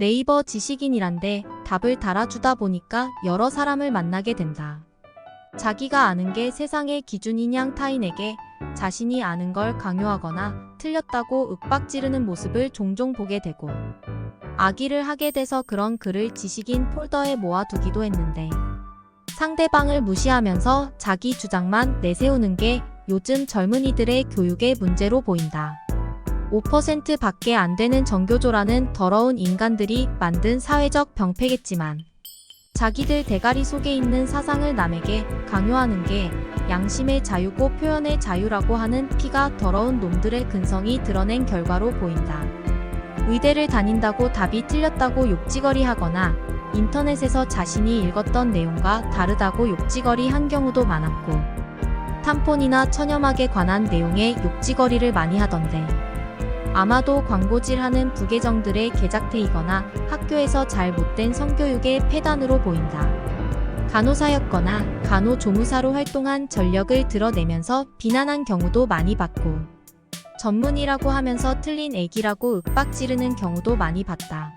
네이버 지식인이란데 답을 달아주다 보니까 여러 사람을 만나게 된다. 자기가 아는 게 세상의 기준인 양 타인에게 자신이 아는 걸 강요하거나 틀렸다고 윽박지르는 모습을 종종 보게 되고 악의를 하게 돼서 그런 글을 지식인 폴더에 모아두기도 했는데 상대방을 무시하면서 자기 주장만 내세우는 게 요즘 젊은이들의 교육의 문제로 보인다. 5% 밖에 안 되는 정교조라는 더러운 인간들이 만든 사회적 병폐겠지만 자기들 대가리 속에 있는 사상을 남에게 강요하는 게 양심의 자유고 표현의 자유라고 하는 피가 더러운 놈들의 근성이 드러낸 결과로 보인다. 의대를 다닌다고 답이 틀렸다고 욕지거리 하거나 인터넷에서 자신이 읽었던 내용과 다르다고 욕지거리 한 경우도 많았고 탐폰이나 천연막에 관한 내용에 욕지거리를 많이 하던데 아마도 광고질하는 부계정들의 개작태이거나 학교에서 잘 못된 성교육의 폐단으로 보인다. 간호사였거나 간호조무사로 활동한 전력을 드러내면서 비난한 경우도 많이 봤고 전문이라고 하면서 틀린 애기라고 윽박지르는 경우도 많이 봤다.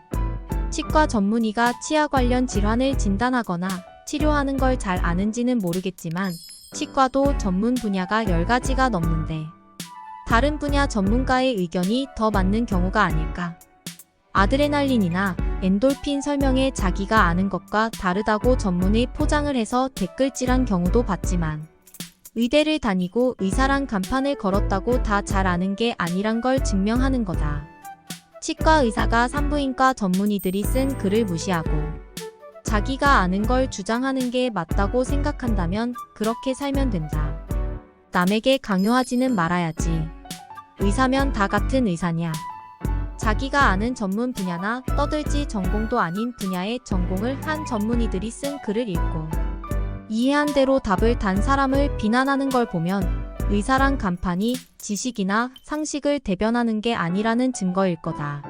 치과 전문의가 치아 관련 질환을 진단하거나 치료하는 걸 잘 아는지는 모르겠지만 치과도 전문 분야가 10가지가 넘는데 다른 분야 전문가의 의견이 더 맞는 경우가 아닐까. 아드레날린이나 엔돌핀 설명에 자기가 아는 것과 다르다고 전문의 포장을 해서 댓글질한 경우도 봤지만 의대를 다니고 의사란 간판을 걸었다고 다 잘 아는 게 아니란 걸 증명하는 거다. 치과 의사가 산부인과 전문의들이 쓴 글을 무시하고 자기가 아는 걸 주장하는 게 맞다고 생각한다면 그렇게 살면 된다. 남에게 강요하지는 말아야지. 의사면 다 같은 의사냐. 자기가 아는 전문 분야나 떠들지 전공도 아닌 분야의 전공을 한 전문의들이 쓴 글을 읽고 이해한 대로 답을 단 사람을 비난하는 걸 보면 의사란 간판이 지식이나 상식을 대변하는 게 아니라는 증거일 거다.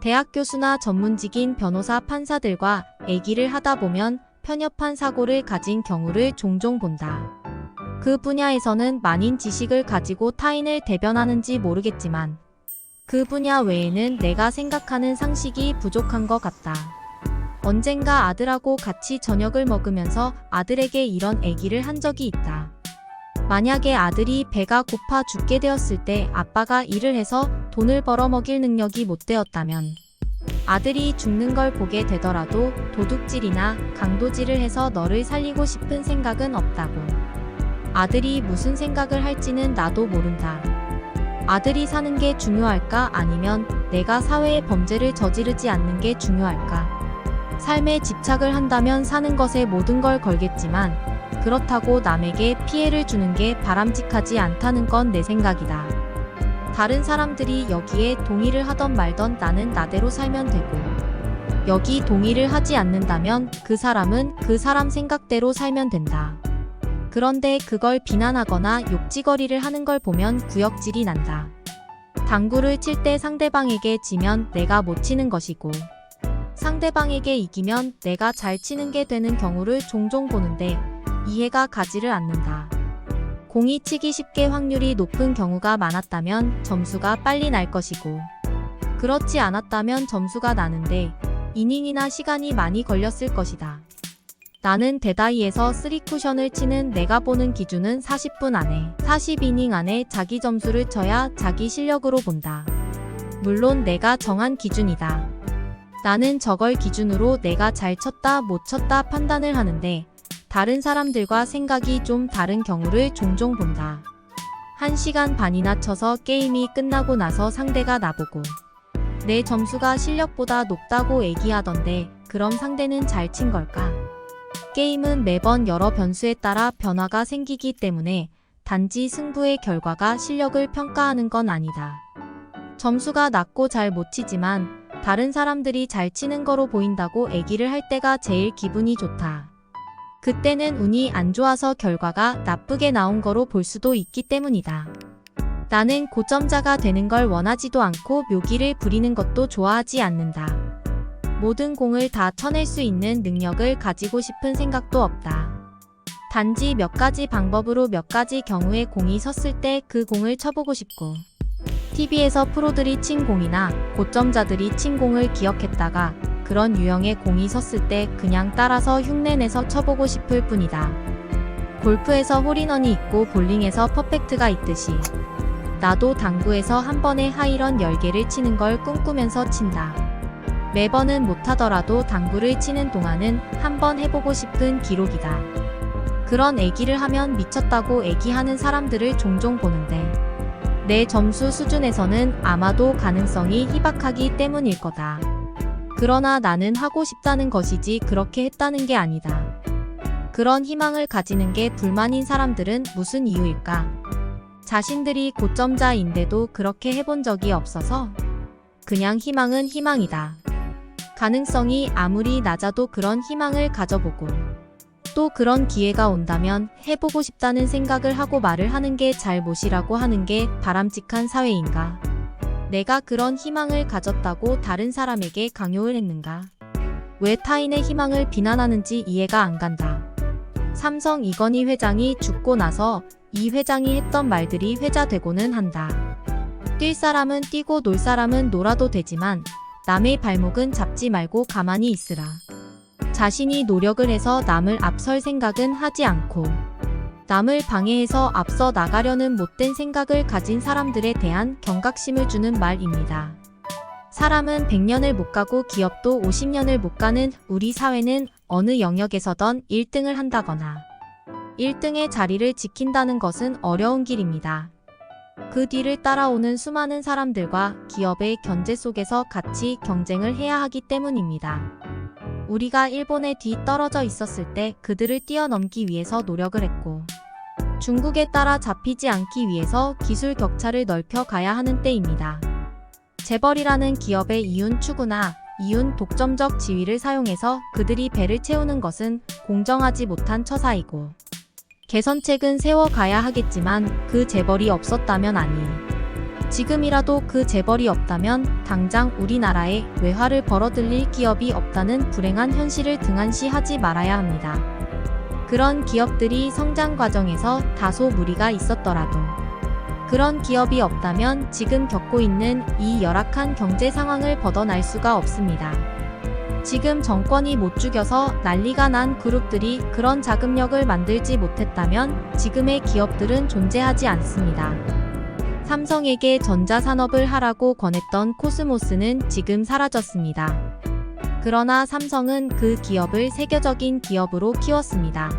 대학 교수나 전문직인 변호사 판사들과 얘기를 하다 보면 편협한 사고를 가진 경우를 종종 본다. 그 분야에서는 만인 지식을 가지고 타인을 대변하는지 모르겠지만 그 분야 외에는 내가 생각하는 상식이 부족한 것 같다. 언젠가 아들하고 같이 저녁을 먹으면서 아들에게 이런 얘기를 한 적이 있다. 만약에 아들이 배가 고파 죽게 되었을 때 아빠가 일을 해서 돈을 벌어 먹일 능력이 못 되었다면 아들이 죽는 걸 보게 되더라도 도둑질이나 강도질을 해서 너를 살리고 싶은 생각은 없다고. 아들이 무슨 생각을 할지는 나도 모른다. 아들이 사는 게 중요할까 아니면 내가 사회의 범죄를 저지르지 않는 게 중요할까? 삶에 집착을 한다면 사는 것에 모든 걸 걸겠지만 그렇다고 남에게 피해를 주는 게 바람직하지 않다는 건 내 생각이다. 다른 사람들이 여기에 동의를 하던 말던 나는 나대로 살면 되고 여기 동의를 하지 않는다면 그 사람은 그 사람 생각대로 살면 된다. 그런데 그걸 비난하거나 욕지거리를 하는 걸 보면 구역질이 난다. 당구를 칠 때 상대방에게 지면 내가 못 치는 것이고 상대방에게 이기면 내가 잘 치는 게 되는 경우를 종종 보는데 이해가 가지를 않는다. 공이 치기 쉽게 확률이 높은 경우가 많았다면 점수가 빨리 날 것이고 그렇지 않았다면 점수가 나는데 이닝이나 시간이 많이 걸렸을 것이다. 나는 대다이에서 3쿠션을 치는 내가 보는 기준은 40분 안에 40이닝 안에 자기 점수를 쳐야 자기 실력으로 본다. 물론 내가 정한 기준이다. 나는 저걸 기준으로 내가 잘 쳤다 못 쳤다 판단을 하는데 다른 사람들과 생각이 좀 다른 경우를 종종 본다. 1시간 반이나 쳐서 게임이 끝나고 나서 상대가 나보고 내 점수가 실력보다 높다고 얘기하던데 그럼 상대는 잘 친 걸까? 게임은 매번 여러 변수에 따라 변화가 생기기 때문에 단지 승부의 결과가 실력을 평가하는 건 아니다. 점수가 낮고 잘 못 치지만 다른 사람들이 잘 치는 거로 보인다고 얘기를 할 때가 제일 기분이 좋다. 그때는 운이 안 좋아서 결과가 나쁘게 나온 거로 볼 수도 있기 때문이다. 나는 고점자가 되는 걸 원하지도 않고 묘기를 부리는 것도 좋아하지 않는다. 모든 공을 다 쳐낼 수 있는 능력을 가지고 싶은 생각도 없다. 단지 몇 가지 방법으로 몇 가지 경우에 공이 섰을 때 그 공을 쳐보고 싶고 TV에서 프로들이 친 공이나 고점자들이 친 공을 기억했다가 그런 유형의 공이 섰을 때 그냥 따라서 흉내내서 쳐보고 싶을 뿐이다. 골프에서 홀인원이 있고 볼링에서 퍼펙트가 있듯이 나도 당구에서 한 번에 하이런 10개를 치는 걸 꿈꾸면서 친다. 매번은 못하더라도 당구를 치는 동안은 한번 해보고 싶은 기록이다. 그런 애기를 하면 미쳤다고 애기하는 사람들을 종종 보는데 내 점수 수준에서는 아마도 가능성이 희박하기 때문일 거다. 그러나 나는 하고 싶다는 것이지 그렇게 했다는 게 아니다. 그런 희망을 가지는 게 불만인 사람들은 무슨 이유일까? 자신들이 고점자인데도 그렇게 해본 적이 없어서 그냥 희망은 희망이다. 가능성이 아무리 낮아도 그런 희망을 가져보고 또 그런 기회가 온다면 해보고 싶다는 생각을 하고 말을 하는 게 잘못이라고 하는 게 바람직한 사회인가? 내가 그런 희망을 가졌다고 다른 사람에게 강요를 했는가? 왜 타인의 희망을 비난하는지 이해가 안 간다. 삼성 이건희 회장이 죽고 나서 이 회장이 했던 말들이 회자되고는 한다. 뛸 사람은 뛰고 놀 사람은 놀아도 되지만 남의 발목은 잡지 말고 가만히 있으라. 자신이 노력을 해서 남을 앞설 생각은 하지 않고 남을 방해해서 앞서 나가려는 못된 생각을 가진 사람들에 대한 경각심을 주는 말입니다. 사람은 100년을 못 가고 기업도 50년을 못 가는 우리 사회는 어느 영역에서든 1등을 한다거나 1등의 자리를 지킨다는 것은 어려운 길입니다. 그 뒤를 따라오는 수많은 사람들과 기업의 견제 속에서 같이 경쟁을 해야 하기 때문입니다. 우리가 일본에 뒤 떨어져 있었을 때 그들을 뛰어넘기 위해서 노력을 했고 중국에 따라 잡히지 않기 위해서 기술 격차를 넓혀 가야 하는 때입니다. 재벌이라는 기업의 이윤 추구나 이윤 독점적 지위를 사용해서 그들이 배를 채우는 것은 공정하지 못한 처사이고 개선책은 세워가야 하겠지만 그 재벌이 없었다면 지금이라도 그 재벌이 없다면 당장 우리나라에 외화를 벌어들일 기업이 없다는 불행한 현실을 등한시하지 말아야 합니다. 그런 기업들이 성장 과정에서 다소 무리가 있었더라도 그런 기업이 없다면 지금 겪고 있는 이 열악한 경제 상황을 벗어날 수가 없습니다. 지금 정권이 못 죽여서 난리가 난 그룹들이 그런 자금력을 만들지 못했다면 지금의 기업들은 존재하지 않습니다. 삼성에게 전자산업을 하라고 권했던 코스모스는 지금 사라졌습니다. 그러나 삼성은 그 기업을 세계적인 기업으로 키웠습니다.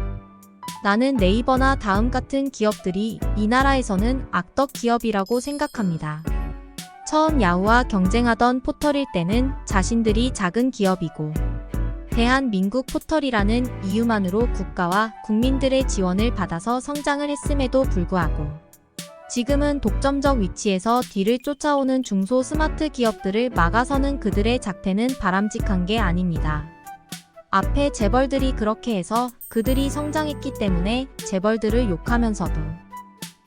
나는 네이버나 다음 같은 기업들이 이 나라에서는 악덕 기업이라고 생각합니다. 처음 야후와 경쟁하던 포털일 때는 자신들이 작은 기업이고 대한민국 포털이라는 이유만으로 국가와 국민들의 지원을 받아서 성장을 했음에도 불구하고 지금은 독점적 위치에서 뒤를 쫓아오는 중소 스마트 기업들을 막아서는 그들의 작태는 바람직한 게 아닙니다. 앞에 재벌들이 그렇게 해서 그들이 성장했기 때문에 재벌들을 욕하면서도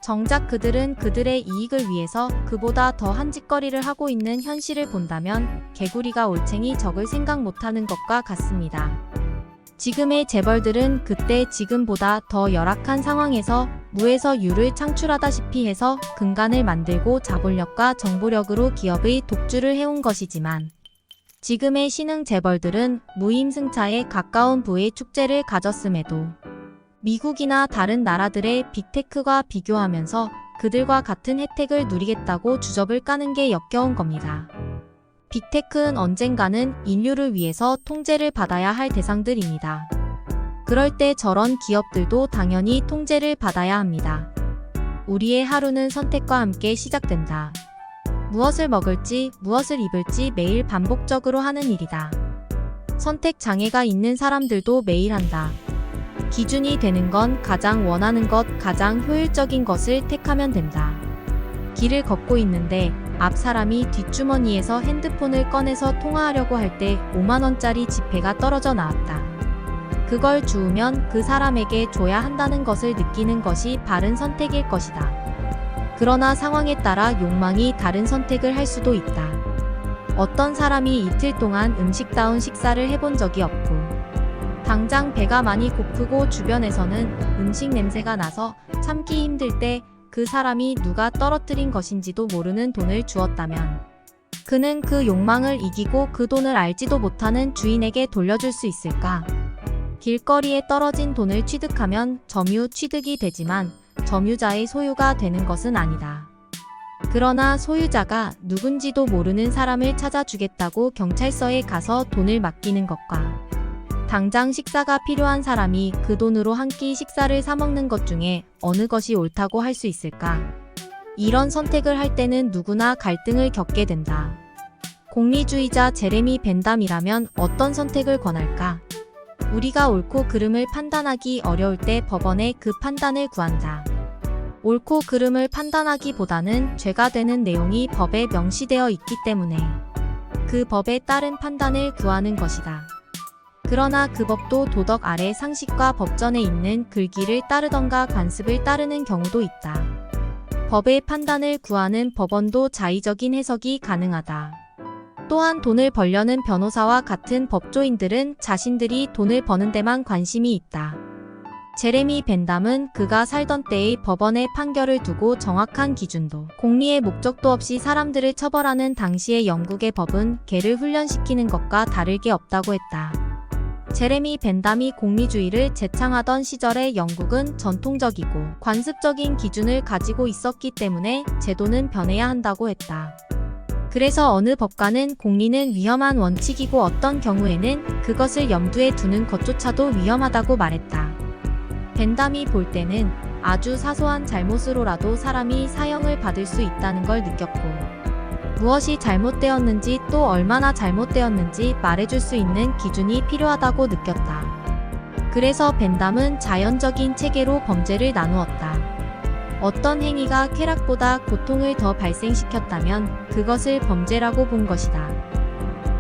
정작 그들은 그들의 이익을 위해서 그보다 더한 짓거리를 하고 있는 현실을 본다면 개구리가 올챙이 적을 생각 못하는 것과 같습니다. 지금의 재벌들은 그때 지금보다 더 열악한 상황에서 무에서 유를 창출하다시피 해서 근간을 만들고 자본력과 정보력으로 기업의 독주를 해온 것이지만 지금의 신흥 재벌들은 무임승차에 가까운 부의 축제를 가졌음에도 미국이나 다른 나라들의 빅테크와 비교하면서 그들과 같은 혜택을 누리겠다고 주접을 까는 게 역겨운 겁니다. 빅테크는 언젠가는 인류를 위해서 통제를 받아야 할 대상들입니다. 그럴 때 저런 기업들도 당연히 통제를 받아야 합니다. 우리의 하루는 선택과 함께 시작된다. 무엇을 먹을지, 무엇을 입을지 매일 반복적으로 하는 일이다. 선택 장애가 있는 사람들도 매일 한다. 기준이 되는 건 가장 원하는 것, 가장 효율적인 것을 택하면 된다. 길을 걷고 있는데 앞 사람이 뒷주머니에서 핸드폰을 꺼내서 통화하려고 할 때 5만원짜리 지폐가 떨어져 나왔다. 그걸 주우면 그 사람에게 줘야 한다는 것을 느끼는 것이 바른 선택일 것이다. 그러나 상황에 따라 욕망이 다른 선택을 할 수도 있다. 어떤 사람이 이틀 동안 음식다운 식사를 해본 적이 없고 당장 배가 많이 고프고 주변에서는 음식 냄새가 나서 참기 힘들 때 그 사람이 누가 떨어뜨린 것인지도 모르는 돈을 주었다면 그는 그 욕망을 이기고 그 돈을 알지도 못하는 주인에게 돌려줄 수 있을까? 길거리에 떨어진 돈을 취득하면 점유 취득이 되지만 점유자의 소유가 되는 것은 아니다. 그러나 소유자가 누군지도 모르는 사람을 찾아주겠다고 경찰서에 가서 돈을 맡기는 것과 당장 식사가 필요한 사람이 그 돈으로 한 끼 식사를 사 먹는 것 중에 어느 것이 옳다고 할 수 있을까? 이런 선택을 할 때는 누구나 갈등을 겪게 된다. 공리주의자 제레미 벤담이라면 어떤 선택을 권할까? 우리가 옳고 그름을 판단하기 어려울 때 법원에 그 판단을 구한다. 옳고 그름을 판단하기보다는 죄가 되는 내용이 법에 명시되어 있기 때문에 그 법에 따른 판단을 구하는 것이다. 그러나 그 법도 도덕 아래 상식과 법전에 있는 글귀를 따르던가 관습을 따르는 경우도 있다. 법의 판단을 구하는 법원도 자의적인 해석이 가능하다. 또한 돈을 벌려는 변호사와 같은 법조인들은 자신들이 돈을 버는 데만 관심이 있다. 제레미 벤담은 그가 살던 때의 법원의 판결을 두고 정확한 기준도, 공리의 목적도 없이 사람들을 처벌하는 당시의 영국의 법은 개를 훈련시키는 것과 다를 게 없다고 했다. 제레미 벤담이 공리주의를 제창하던 시절의 영국은 전통적이고 관습적인 기준을 가지고 있었기 때문에 제도는 변해야 한다고 했다. 그래서 어느 법관은 공리는 위험한 원칙이고 어떤 경우에는 그것을 염두에 두는 것조차도 위험하다고 말했다. 벤담이 볼 때는 아주 사소한 잘못으로라도 사람이 사형을 받을 수 있다는 걸 느꼈고 무엇이 잘못되었는지 또 얼마나 잘못되었는지 말해줄 수 있는 기준이 필요하다고 느꼈다. 그래서 벤담은 자연적인 체계로 범죄를 나누었다. 어떤 행위가 쾌락보다 고통을 더 발생시켰다면 그것을 범죄라고 본 것이다.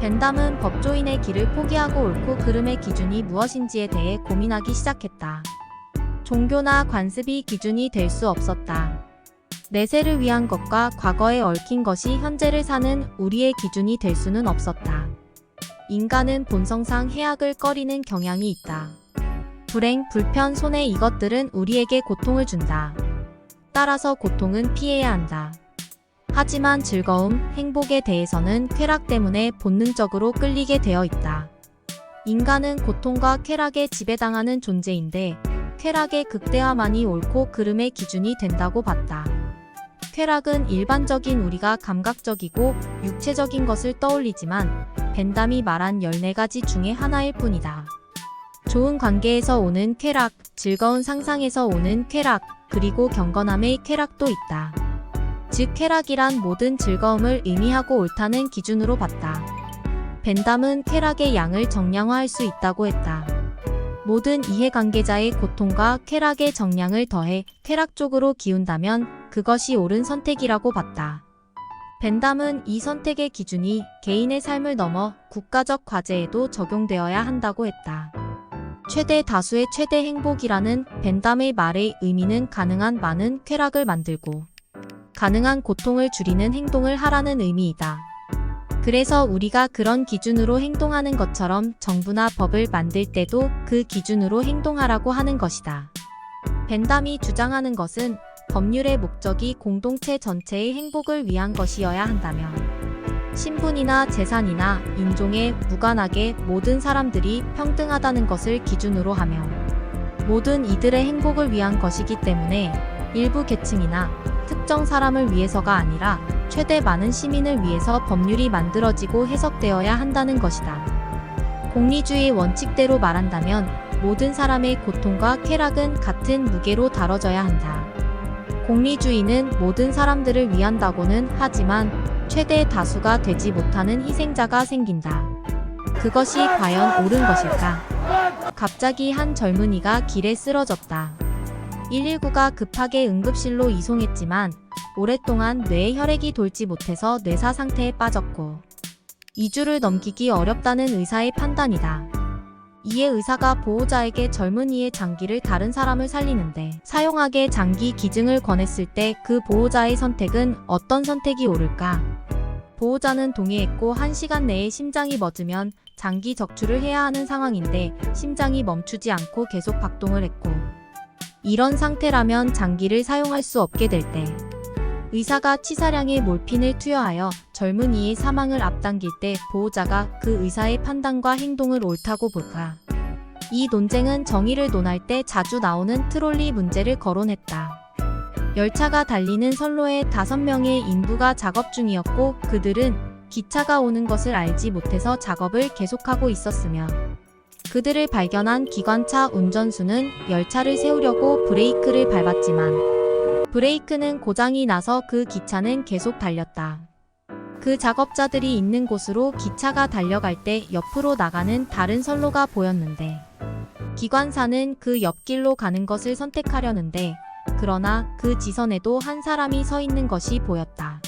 벤담은 법조인의 길을 포기하고 옳고 그름의 기준이 무엇인지에 대해 고민하기 시작했다. 종교나 관습이 기준이 될 수 없었다. 내세를 위한 것과 과거에 얽힌 것이 현재를 사는 우리의 기준이 될 수는 없었다. 인간은 본성상 해악을 꺼리는 경향이 있다. 불행, 불편, 손해 이것들은 우리에게 고통을 준다. 따라서 고통은 피해야 한다. 하지만 즐거움, 행복에 대해서는 쾌락 때문에 본능적으로 끌리게 되어 있다. 인간은 고통과 쾌락에 지배당하는 존재인데 쾌락의 극대화만이 옳고 그름의 기준이 된다고 봤다. 쾌락은 일반적인 우리가 감각적이고 육체적인 것을 떠올리지만 벤담이 말한 14가지 중에 하나일 뿐이다. 좋은 관계에서 오는 쾌락, 즐거운 상상에서 오는 쾌락, 그리고 경건함의 쾌락도 있다. 즉 쾌락이란 모든 즐거움을 의미하고 옳다는 기준으로 봤다. 벤담은 쾌락의 양을 정량화할 수 있다고 했다. 모든 이해관계자의 고통과 쾌락의 정량을 더해 쾌락 쪽으로 기운다면 그것이 옳은 선택이라고 봤다. 벤담은 이 선택의 기준이 개인의 삶을 넘어 국가적 과제에도 적용되어야 한다고 했다. 최대 다수의 최대 행복이라는 벤담의 말의 의미는 가능한 많은 쾌락을 만들고 가능한 고통을 줄이는 행동을 하라는 의미이다. 그래서 우리가 그런 기준으로 행동하는 것처럼 정부나 법을 만들 때도 그 기준으로 행동하라고 하는 것이다. 벤담이 주장하는 것은 법률의 목적이 공동체 전체의 행복을 위한 것이어야 한다며 신분이나 재산이나 인종에 무관하게 모든 사람들이 평등하다는 것을 기준으로 하며 모든 이들의 행복을 위한 것이기 때문에 일부 계층이나 특정 사람을 위해서가 아니라 최대 많은 시민을 위해서 법률이 만들어지고 해석되어야 한다는 것이다. 공리주의의 원칙대로 말한다면 모든 사람의 고통과 쾌락은 같은 무게로 다뤄져야 한다. 공리주의는 모든 사람들을 위한다고는 하지만 최대 다수가 되지 못하는 희생자가 생긴다. 그것이 과연 옳은 것일까? 갑자기 한 젊은이가 길에 쓰러졌다. 119가 급하게 응급실로 이송했지만 오랫동안 뇌에 혈액이 돌지 못해서 뇌사 상태에 빠졌고 2주를 넘기기 어렵다는 의사의 판단이다. 이에 의사가 보호자에게 젊은이의 장기를 다른 사람을 살리는데 사용하게 장기 기증을 권했을 때 그 보호자의 선택은 어떤 선택이 옳을까? 보호자는 동의했고 1시간 내에 심장이 멎으면 장기 적출을 해야 하는 상황인데 심장이 멈추지 않고 계속 박동을 했고 이런 상태라면 장기를 사용할 수 없게 될 때, 의사가 치사량의 몰핀을 투여하여 젊은이의 사망을 앞당길 때 보호자가 그 의사의 판단과 행동을 옳다고 볼까? 이 논쟁은 정의를 논할 때 자주 나오는 트롤리 문제를 거론했다. 열차가 달리는 선로에 5명의 인부가 작업 중이었고 그들은 기차가 오는 것을 알지 못해서 작업을 계속하고 있었으며 그들을 발견한 기관차 운전수는 열차를 세우려고 브레이크를 밟았지만 브레이크는 고장이 나서 그 기차는 계속 달렸다. 그 작업자들이 있는 곳으로 기차가 달려갈 때 옆으로 나가는 다른 선로가 보였는데 기관사는 그 옆길로 가는 것을 선택하려는데 그러나 그 지선에도 한 사람이 서 있는 것이 보였다.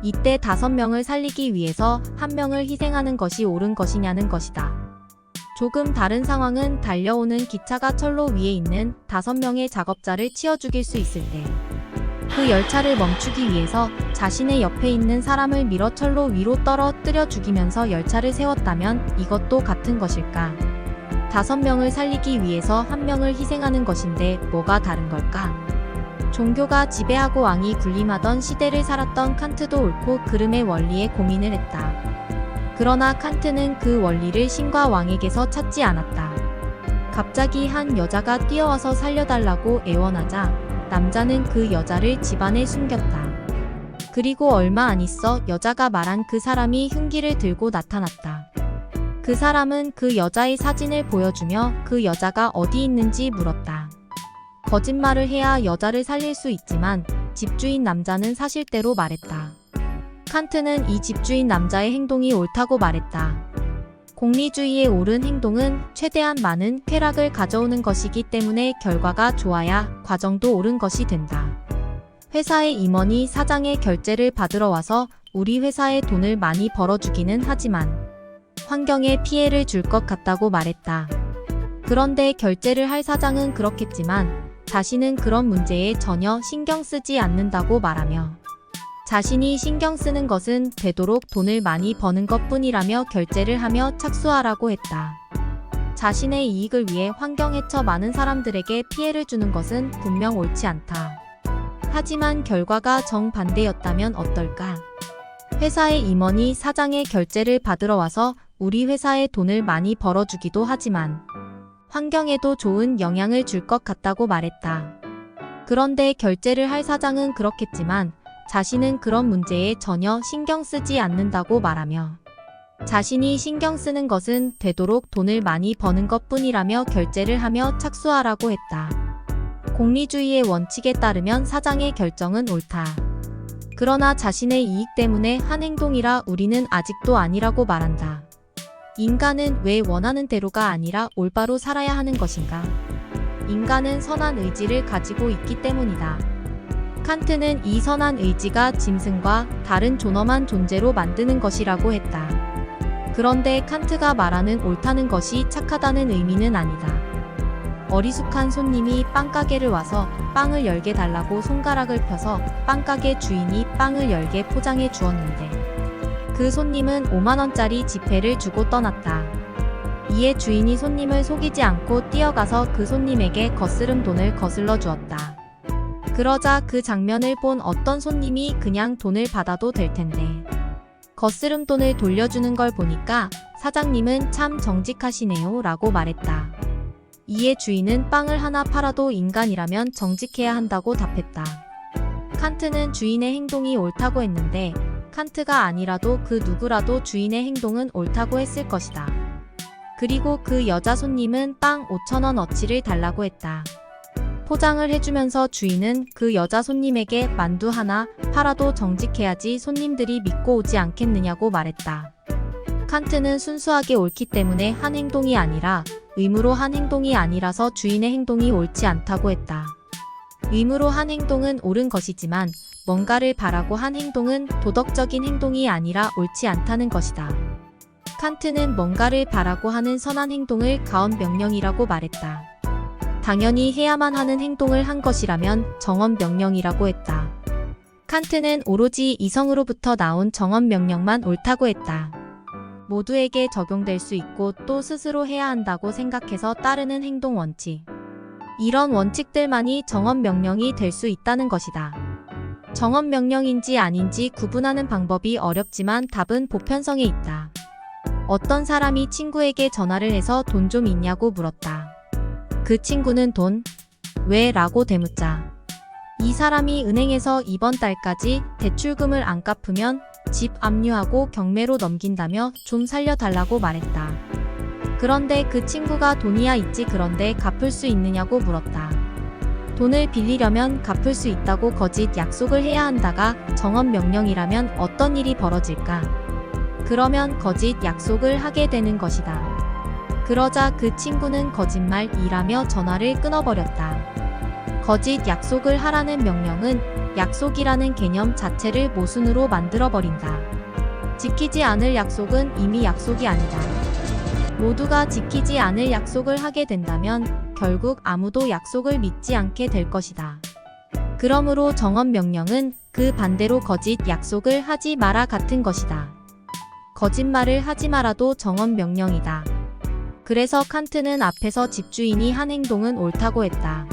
이때 5명을 살리기 위해서 1명을 희생하는 것이 옳은 것이냐는 것이다. 조금 다른 상황은 달려오는 기차가 철로 위에 있는 5명의 작업자를 치어 죽일 수 있을 때 그 열차를 멈추기 위해서 자신의 옆에 있는 사람을 밀어 철로 위로 떨어뜨려 죽이면서 열차를 세웠다면 이것도 같은 것일까? 5명을 살리기 위해서 1명을 희생하는 것인데 뭐가 다른 걸까? 종교가 지배하고 왕이 군림하던 시대를 살았던 칸트도 옳고 그름의 원리에 고민을 했다. 그러나 칸트는 그 원리를 신과 왕에게서 찾지 않았다. 갑자기 한 여자가 뛰어와서 살려달라고 애원하자 남자는 그 여자를 집안에 숨겼다. 그리고 얼마 안 있어 여자가 말한 그 사람이 흉기를 들고 나타났다. 그 사람은 그 여자의 사진을 보여주며 그 여자가 어디 있는지 물었다. 거짓말을 해야 여자를 살릴 수 있지만 집주인 남자는 사실대로 말했다. 칸트는 이 집주인 남자의 행동이 옳다고 말했다. 공리주의의 옳은 행동은 최대한 많은 쾌락을 가져오는 것이기 때문에 결과가 좋아야 과정도 옳은 것이 된다. 회사의 임원이 사장의 결제를 받으러 와서 우리 회사에 돈을 많이 벌어주기는 하지만 환경에 피해를 줄 것 같다고 말했다. 그런데 결제를 할 사장은 그렇겠지만 자신은 그런 문제에 전혀 신경 쓰지 않는다고 말하며 자신이 신경 쓰는 것은 되도록 돈을 많이 버는 것뿐이라며 결제를 하며 착수하라고 했다. 자신의 이익을 위해 환경해쳐 많은 사람들에게 피해를 주는 것은 분명 옳지 않다. 하지만 결과가 정반대였다면 어떨까? 회사의 임원이 사장의 결제를 받으러 와서 우리 회사에 돈을 많이 벌어주기도 하지만 환경에도 좋은 영향을 줄 것 같다고 말했다. 그런데 결제를 할 사장은 그렇겠지만 자신은 그런 문제에 전혀 신경 쓰지 않는다고 말하며 자신이 신경 쓰는 것은 되도록 돈을 많이 버는 것뿐이라며 결제를 하며 착수하라고 했다. 공리주의의 원칙에 따르면 사장의 결정은 옳다. 그러나 자신의 이익 때문에 한 행동이라 우리는 아직도 아니라고 말한다. 인간은 왜 원하는 대로가 아니라 올바로 살아야 하는 것인가? 인간은 선한 의지를 가지고 있기 때문이다. 칸트는 이 선한 의지가 짐승과 다른 존엄한 존재로 만드는 것이라고 했다. 그런데 칸트가 말하는 옳다는 것이 착하다는 의미는 아니다. 어리숙한 손님이 빵가게를 와서 빵을 열게 달라고 손가락을 펴서 빵가게 주인이 빵을 열게 포장해 주었는데 그 손님은 5만원짜리 지폐를 주고 떠났다. 이에 주인이 손님을 속이지 않고 뛰어가서 그 손님에게 거스름 돈을 거슬러 주었다. 그러자 그 장면을 본 어떤 손님이 그냥 돈을 받아도 될 텐데 거스름 돈을 돌려주는 걸 보니까 사장님은 참 정직하시네요 라고 말했다. 이에 주인은 빵을 하나 팔아도 인간이라면 정직해야 한다고 답했다. 칸트는 주인의 행동이 옳다고 했는데 칸트가 아니라도 그 누구라도 주인의 행동은 옳다고 했을 것이다. 그리고 그 여자 손님은 빵 5,000원어치를 달라고 했다. 포장을 해주면서 주인은 그 여자 손님에게 만두 하나 팔아도 정직해야지 손님들이 믿고 오지 않겠느냐고 말했다. 칸트는 순수하게 옳기 때문에 한 행동이 아니라 의무로 한 행동이 아니라서 주인의 행동이 옳지 않다고 했다. 의무로 한 행동은 옳은 것이지만 뭔가를 바라고 한 행동은 도덕적인 행동이 아니라 옳지 않다는 것이다. 칸트는 뭔가를 바라고 하는 선한 행동을 가언 명령이라고 말했다. 당연히 해야만 하는 행동을 한 것이라면 정언 명령이라고 했다. 칸트는 오로지 이성으로부터 나온 정언 명령만 옳다고 했다. 모두에게 적용될 수 있고 또 스스로 해야 한다고 생각해서 따르는 행동 원칙. 이런 원칙들만이 정언명령이 될 수 있다는 것이다. 정언명령인지 아닌지 구분하는 방법이 어렵지만 답은 보편성에 있다. 어떤 사람이 친구에게 전화를 해서 돈 좀 있냐고 물었다. 그 친구는 돈? 왜? 라고 대묻자. 이 사람이 은행에서 이번 달까지 대출금을 안 갚으면 집 압류하고 경매로 넘긴다며 좀 살려달라고 말했다. 그런데 그 친구가 돈이야 있지 그런데 갚을 수 있느냐고 물었다. 돈을 빌리려면 갚을 수 있다고 거짓 약속을 해야 한다가 정언명령이라면 어떤 일이 벌어질까? 그러면 거짓 약속을 하게 되는 것이다. 그러자 그 친구는 거짓말이라며 전화를 끊어버렸다. 거짓 약속을 하라는 명령은 약속이라는 개념 자체를 모순으로 만들어버린다. 지키지 않을 약속은 이미 약속이 아니다. 모두가 지키지 않을 약속을 하게 된다면 결국 아무도 약속을 믿지 않게 될 것이다. 그러므로 정언명령은 그 반대로 거짓 약속을 하지 마라 같은 것이다. 거짓말을 하지 마라도 정언명령이다. 그래서 칸트는 앞에서 집주인이 한 행동은 옳다고 했다.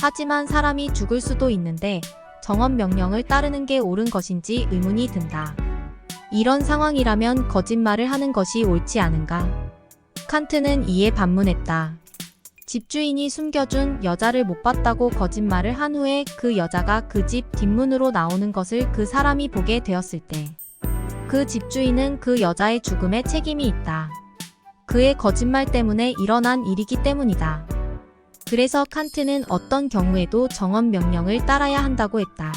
하지만 사람이 죽을 수도 있는데 정언명령을 따르는 게 옳은 것인지 의문이 든다. 이런 상황이라면 거짓말을 하는 것이 옳지 않은가? 칸트는 이에 반문했다. 집주인이 숨겨준 여자를 못 봤다고 거짓말을 한 후에 그 여자가 그 집 뒷문으로 나오는 것을 그 사람이 보게 되었을 때 그 집주인은 그 여자의 죽음에 책임이 있다. 그의 거짓말 때문에 일어난 일이기 때문이다. 그래서 칸트는 어떤 경우에도 정언명령을 따라야 한다고 했다.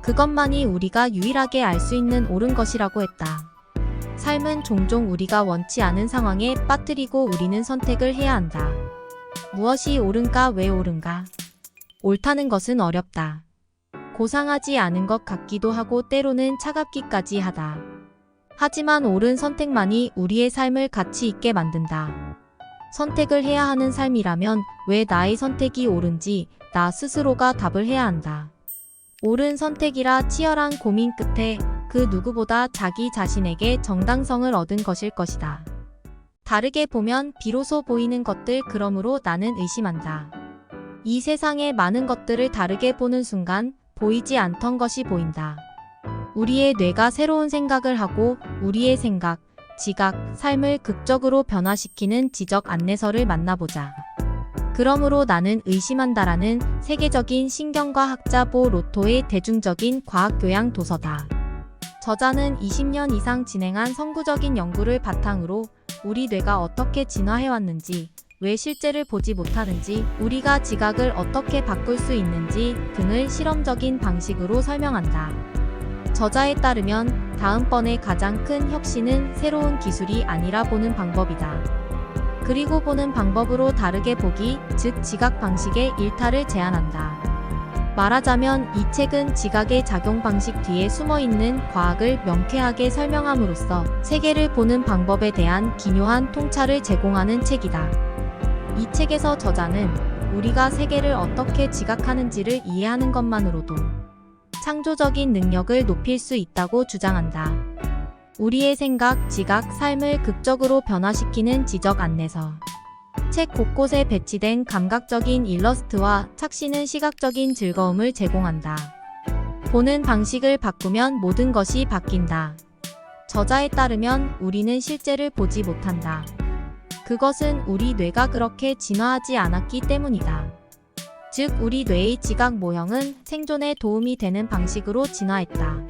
그것만이 우리가 유일하게 알 수 있는 옳은 것이라고 했다. 삶은 종종 우리가 원치 않은 상황에 빠뜨리고 우리는 선택을 해야 한다. 무엇이 옳은가 왜 옳은가? 옳다는 것은 어렵다. 고상하지 않은 것 같기도 하고 때로는 차갑기까지 하다. 하지만 옳은 선택만이 우리의 삶을 가치 있게 만든다. 선택을 해야 하는 삶이라면 왜 나의 선택이 옳은지 나 스스로가 답을 해야 한다. 옳은 선택이라 치열한 고민 끝에 그 누구보다 자기 자신에게 정당성을 얻은 것일 것이다. 다르게 보면 비로소 보이는 것들 그러므로 나는 의심한다. 이 세상의 많은 것들을 다르게 보는 순간 보이지 않던 것이 보인다. 우리의 뇌가 새로운 생각을 하고 우리의 생각, 지각, 삶을 극적으로 변화시키는 지적 안내서를 만나보자. 그러므로 나는 의심한다라는 세계적인 신경과학자 보 로토의 대중적인 과학교양 도서다. 저자는 20년 이상 진행한 선구적인 연구를 바탕으로 우리 뇌가 어떻게 진화해왔는지, 왜 실제를 보지 못하는지, 우리가 지각을 어떻게 바꿀 수 있는지 등을 실험적인 방식으로 설명한다. 저자에 따르면 다음번에 가장 큰 혁신은 새로운 기술이 아니라 보는 방법이다. 그리고 보는 방법으로 다르게 보기, 즉 지각 방식의 일탈을 제안한다. 말하자면 이 책은 지각의 작용 방식 뒤에 숨어있는 과학을 명쾌하게 설명함으로써 세계를 보는 방법에 대한 기묘한 통찰을 제공하는 책이다. 이 책에서 저자는 우리가 세계를 어떻게 지각하는지를 이해하는 것만으로도 창조적인 능력을 높일 수 있다고 주장한다. 우리의 생각, 지각, 삶을 극적으로 변화시키는 지적 안내서. 책 곳곳에 배치된 감각적인 일러스트와 착시는 시각적인 즐거움을 제공한다. 보는 방식을 바꾸면 모든 것이 바뀐다. 저자에 따르면 우리는 실제를 보지 못한다. 그것은 우리 뇌가 그렇게 진화하지 않았기 때문이다. 즉 우리 뇌의 지각 모형은 생존에 도움이 되는 방식으로 진화했다.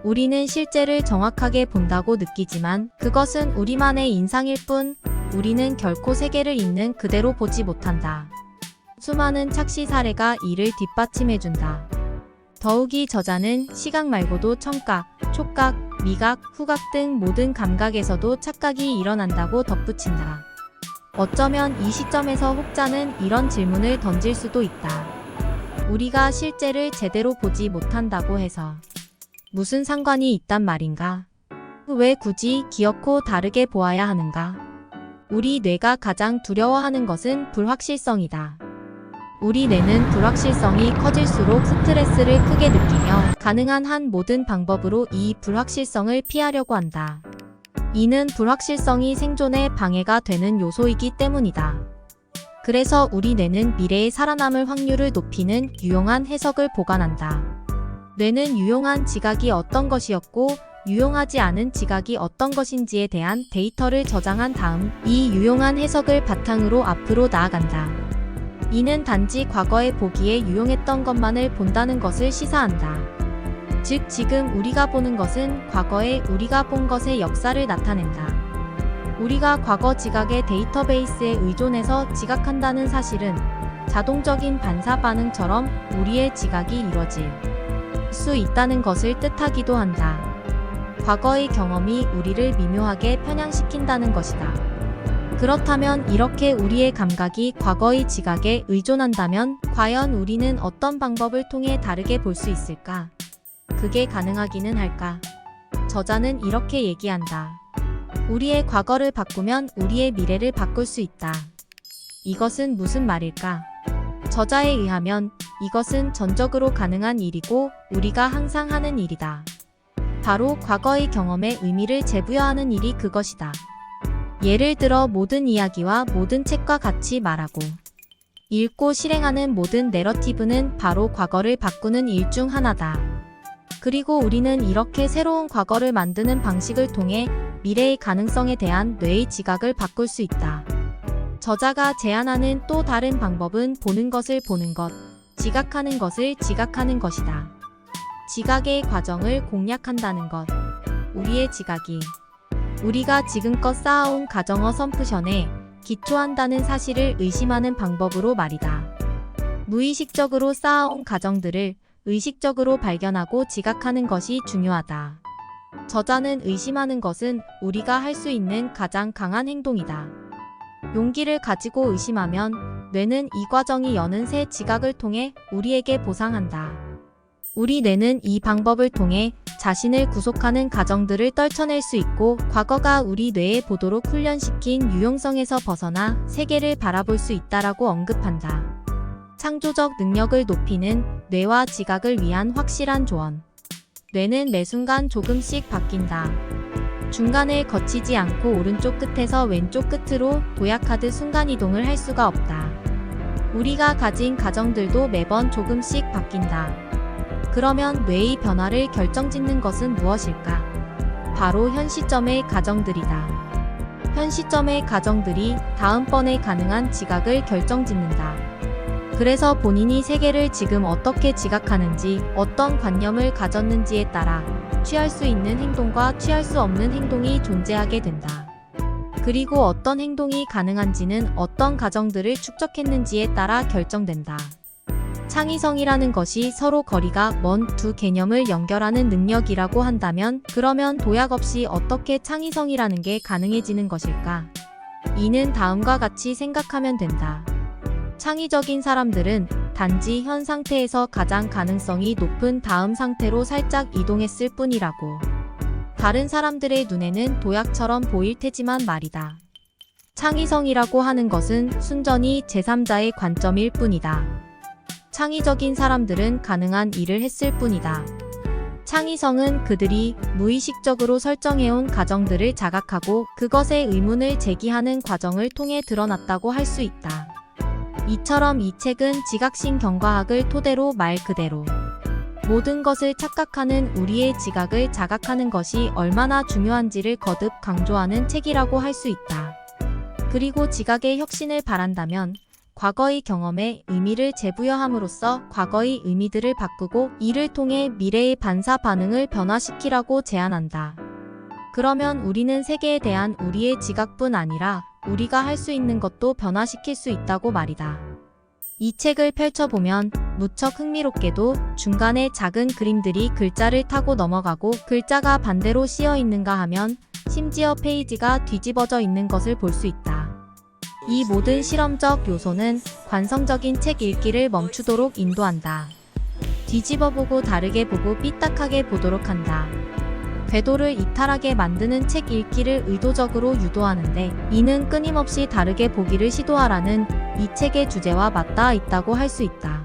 우리는 실제를 정확하게 본다고 느끼지만 그것은 우리만의 인상일 뿐, 우리는 결코 세계를 있는 그대로 보지 못한다. 수많은 착시 사례가 이를 뒷받침해준다. 더욱이 저자는 시각 말고도 청각, 촉각, 미각, 후각 등 모든 감각에서도 착각이 일어난다고 덧붙인다. 어쩌면 이 시점에서 혹자는 이런 질문을 던질 수도 있다. 우리가 실제를 제대로 보지 못한다고 해서 무슨 상관이 있단 말인가? 왜 굳이 기어코 다르게 보아야 하는가? 우리 뇌가 가장 두려워하는 것은 불확실성이다. 우리 뇌는 불확실성이 커질수록 스트레스를 크게 느끼며 가능한 한 모든 방법으로 이 불확실성을 피하려고 한다. 이는 불확실성이 생존에 방해가 되는 요소이기 때문이다. 그래서 우리 뇌는 미래에 살아남을 확률을 높이는 유용한 해석을 보관한다. 뇌는 유용한 지각이 어떤 것이었고 유용하지 않은 지각이 어떤 것인지에 대한 데이터를 저장한 다음 이 유용한 해석을 바탕으로 앞으로 나아간다. 이는 단지 과거에 보기에 유용했던 것만을 본다는 것을 시사한다. 즉 지금 우리가 보는 것은 과거에 우리가 본 것의 역사를 나타낸다. 우리가 과거 지각의 데이터베이스에 의존해서 지각한다는 사실은 자동적인 반사 반응처럼 우리의 지각이 이뤄질 수 있다는 것을 뜻하기도 한다. 과거의 경험이 우리를 미묘하게 편향시킨다는 것이다. 그렇다면 이렇게 우리의 감각이 과거의 지각에 의존한다면 과연 우리는 어떤 방법을 통해 다르게 볼 수 있을까? 그게 가능하기는 할까? 저자는 이렇게 얘기한다. 우리의 과거를 바꾸면 우리의 미래를 바꿀 수 있다. 이것은 무슨 말일까? 저자에 의하면 이것은 전적으로 가능한 일이고 우리가 항상 하는 일이다. 바로 과거의 경험에 의미를 재부여하는 일이 그것이다. 예를 들어 모든 이야기와 모든 책과 같이 말하고 읽고 실행하는 모든 내러티브는 바로 과거를 바꾸는 일 중 하나다. 그리고 우리는 이렇게 새로운 과거를 만드는 방식을 통해 미래의 가능성에 대한 뇌의 지각을 바꿀 수 있다. 저자가 제안하는 또 다른 방법은 보는 것을 보는 것, 지각하는 것을 지각하는 것이다. 지각의 과정을 공략한다는 것. 우리의 지각이 우리가 지금껏 쌓아온 가정 어섬프션에 기초한다는 사실을 의심하는 방법으로 말이다. 무의식적으로 쌓아온 가정들을 의식적으로 발견하고 지각하는 것이 중요하다. 저자는 의심하는 것은 우리가 할 수 있는 가장 강한 행동이다. 용기를 가지고 의심하면 뇌는 이 과정이 여는 새 지각을 통해 우리에게 보상한다. 우리 뇌는 이 방법을 통해 자신을 구속하는 가정들을 떨쳐낼 수 있고 과거가 우리 뇌에 보도록 훈련시킨 유용성에서 벗어나 세계를 바라볼 수 있다라고 언급한다. 창조적 능력을 높이는 뇌와 지각을 위한 확실한 조언. 뇌는 매 순간 조금씩 바뀐다. 중간을 거치지 않고 오른쪽 끝에서 왼쪽 끝으로 도약하듯 순간이동을 할 수가 없다. 우리가 가진 가정들도 매번 조금씩 바뀐다. 그러면 뇌의 변화를 결정짓는 것은 무엇일까? 바로 현 시점의 가정들이다. 현 시점의 가정들이 다음번에 가능한 지각을 결정짓는다. 그래서 본인이 세계를 지금 어떻게 지각하는지, 어떤 관념을 가졌는지에 따라 취할 수 있는 행동과 취할 수 없는 행동이 존재하게 된다. 그리고 어떤 행동이 가능한지는 어떤 가정들을 축적했는지에 따라 결정된다. 창의성이라는 것이 서로 거리가 먼 두 개념을 연결하는 능력이라고 한다면 그러면 도약 없이 어떻게 창의성이라는 게 가능해지는 것일까? 이는 다음과 같이 생각하면 된다. 창의적인 사람들은 단지 현 상태에서 가장 가능성이 높은 다음 상태로 살짝 이동했을 뿐이라고. 다른 사람들의 눈에는 도약처럼 보일 테지만 말이다. 창의성이라고 하는 것은 순전히 제3자의 관점일 뿐이다. 창의적인 사람들은 가능한 일을 했을 뿐이다. 창의성은 그들이 무의식적으로 설정해온 가정들을 자각하고 그것에 의문을 제기하는 과정을 통해 드러났다고 할 수 있다. 이처럼 이 책은 지각신 경과학을 토대로 말 그대로 모든 것을 착각하는 우리의 지각을 자각하는 것이 얼마나 중요한지를 거듭 강조하는 책이라고 할 수 있다. 그리고 지각의 혁신을 바란다면 과거의 경험에 의미를 재부여함으로써 과거의 의미들을 바꾸고 이를 통해 미래의 반사 반응을 변화시키라고 제안한다. 그러면 우리는 세계에 대한 우리의 지각뿐 아니라 우리가 할 수 있는 것도 변화시킬 수 있다고 말이다. 이 책을 펼쳐보면 무척 흥미롭게도 중간에 작은 그림들이 글자를 타고 넘어가고 글자가 반대로 씌어 있는가 하면 심지어 페이지가 뒤집어져 있는 것을 볼 수 있다. 이 모든 실험적 요소는 관성적인 책 읽기를 멈추도록 인도한다. 뒤집어보고 다르게 보고 삐딱하게 보도록 한다. 궤도를 이탈하게 만드는 책 읽기를 의도적으로 유도하는데 이는 끊임없이 다르게 보기를 시도하라는 이 책의 주제와 맞닿아 있다고 할 수 있다.